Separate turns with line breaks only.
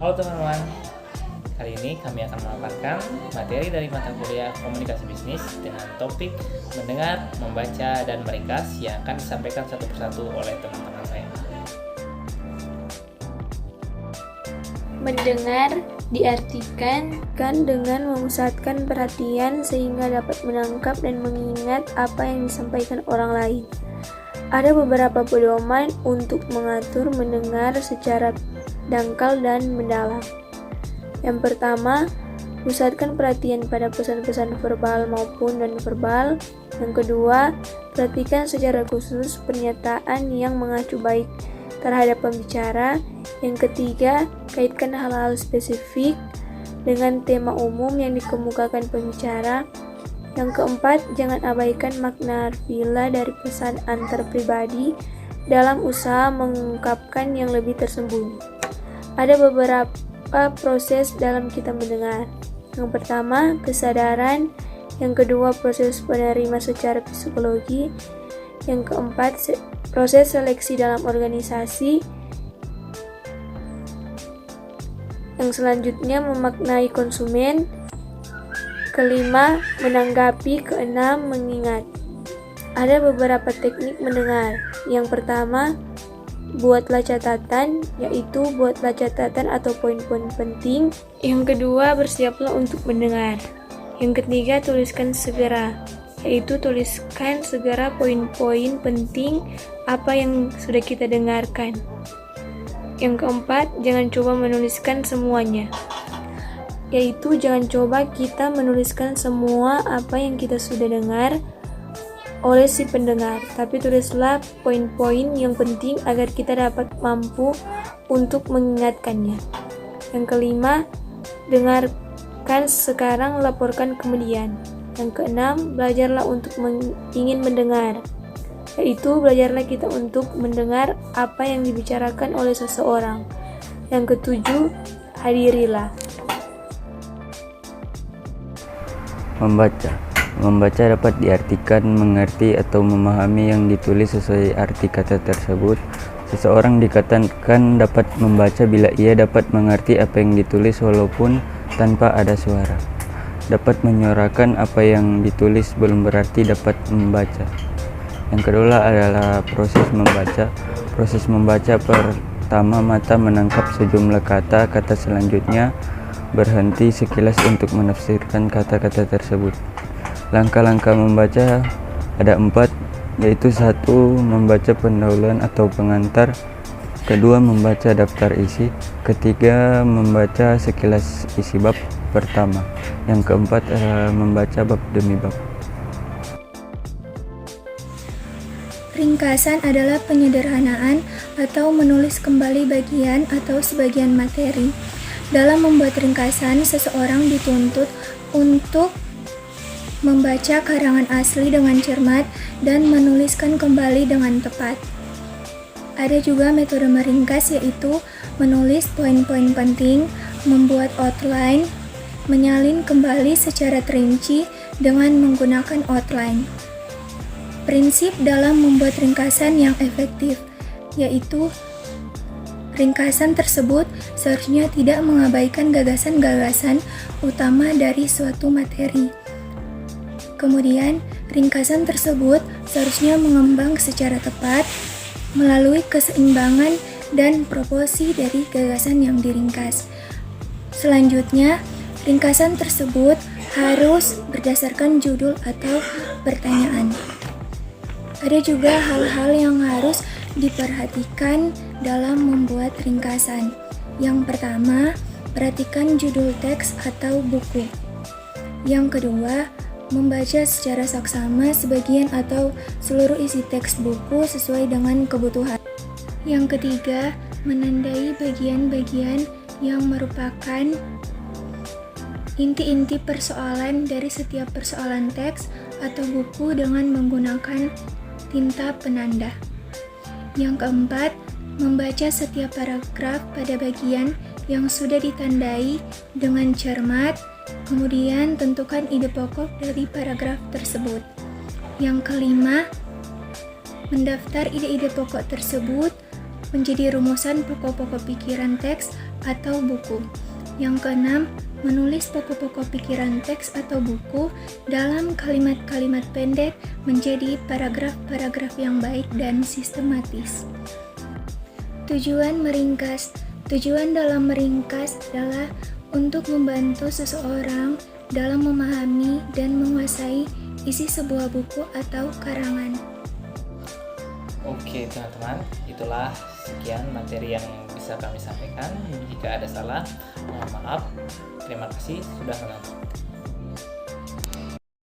Halo teman-teman, kali ini kami akan memaparkan materi dari mata kuliah Komunikasi Bisnis dengan topik mendengar, membaca, dan meringkas yang akan disampaikan satu persatu oleh teman-teman saya.
Mendengar diartikan dengan memusatkan perhatian sehingga dapat menangkap dan mengingat apa yang disampaikan orang lain. Ada beberapa pedoman untuk mengatur mendengar secara dangkal dan mendalam. Yang pertama, pusatkan perhatian pada pesan-pesan verbal maupun non-verbal. Yang kedua, perhatikan secara khusus pernyataan yang mengacu baik terhadap pembicara. Yang ketiga, kaitkan hal-hal spesifik dengan tema umum yang dikemukakan pembicara. Yang keempat, jangan abaikan makna harfiah dari pesan antar pribadi dalam usaha mengungkapkan yang lebih tersembunyi. Ada beberapa proses dalam kita mendengar. Yang pertama, kesadaran. Yang kedua, proses penerima secara psikologi. Yang keempat, proses seleksi dalam organisasi. Yang selanjutnya, memaknai konsumen. Kelima, menanggapi. Keenam, mengingat. Ada beberapa teknik mendengar. Yang pertama, buatlah catatan, yaitu buatlah catatan atau poin-poin penting. Yang kedua, bersiaplah untuk mendengar. Yang ketiga, tuliskan segera, yaitu tuliskan segera poin-poin penting apa yang sudah kita dengarkan. Yang keempat, jangan coba menuliskan semuanya, yaitu jangan coba kita menuliskan semua apa yang kita sudah dengar oleh si pendengar, tapi tulislah poin-poin yang penting agar kita dapat mampu untuk mengingatkannya. Yang kelima, dengarkan sekarang, laporkan kemudian. Yang keenam, belajarlah untuk ingin mendengar, yaitu belajarlah kita untuk mendengar apa yang dibicarakan oleh seseorang. Yang ketujuh, hadirilah.
Membaca dapat diartikan mengerti atau memahami yang ditulis sesuai arti kata tersebut. Seseorang dikatakan dapat membaca bila ia dapat mengerti apa yang ditulis walaupun tanpa ada suara. Dapat menyuarakan apa yang ditulis belum berarti dapat membaca. Yang kedua adalah proses membaca. Proses membaca pertama, mata menangkap sejumlah kata selanjutnya berhenti sekilas untuk menafsirkan kata-kata tersebut. Langkah-langkah membaca ada 4, yaitu 1. Membaca pendahuluan atau pengantar. Kedua, membaca daftar isi. Ketiga, membaca sekilas isi bab pertama. Yang keempat adalah membaca bab demi bab.
Ringkasan adalah penyederhanaan atau menulis kembali bagian atau sebagian materi. Dalam membuat ringkasan, seseorang dituntut untuk membaca karangan asli dengan cermat dan menuliskan kembali dengan tepat. Ada juga metode meringkas, yaitu menulis poin-poin penting, membuat outline, menyalin kembali secara terinci dengan menggunakan outline. Prinsip dalam membuat ringkasan yang efektif, yaitu ringkasan tersebut seharusnya tidak mengabaikan gagasan-gagasan utama dari suatu materi. Kemudian, ringkasan tersebut seharusnya mengembang secara tepat melalui keseimbangan dan proporsi dari gagasan yang diringkas. Selanjutnya, ringkasan tersebut harus berdasarkan judul atau pertanyaan. Ada juga hal-hal yang harus diperhatikan dalam membuat ringkasan. Yang pertama, perhatikan judul teks atau buku. Yang kedua, membaca secara saksama sebagian atau seluruh isi teks buku sesuai dengan kebutuhan. Yang ketiga, menandai bagian-bagian yang merupakan inti-inti persoalan dari setiap persoalan teks atau buku dengan menggunakan tinta penanda. Yang keempat, membaca setiap paragraf pada bagian yang sudah ditandai dengan cermat, kemudian tentukan ide pokok dari paragraf tersebut. Yang kelima, mendaftar ide-ide pokok tersebut menjadi rumusan pokok-pokok pikiran teks atau buku. Yang keenam, menulis pokok-pokok pikiran teks atau buku dalam kalimat-kalimat pendek menjadi paragraf-paragraf yang baik dan sistematis. Tujuan meringkas. Tujuan dalam meringkas adalah untuk membantu seseorang dalam memahami dan menguasai isi sebuah buku atau karangan.
Oke teman-teman, itulah sekian materi yang bisa kami sampaikan. Jika ada salah, mohon maaf. Terima kasih sudah menonton.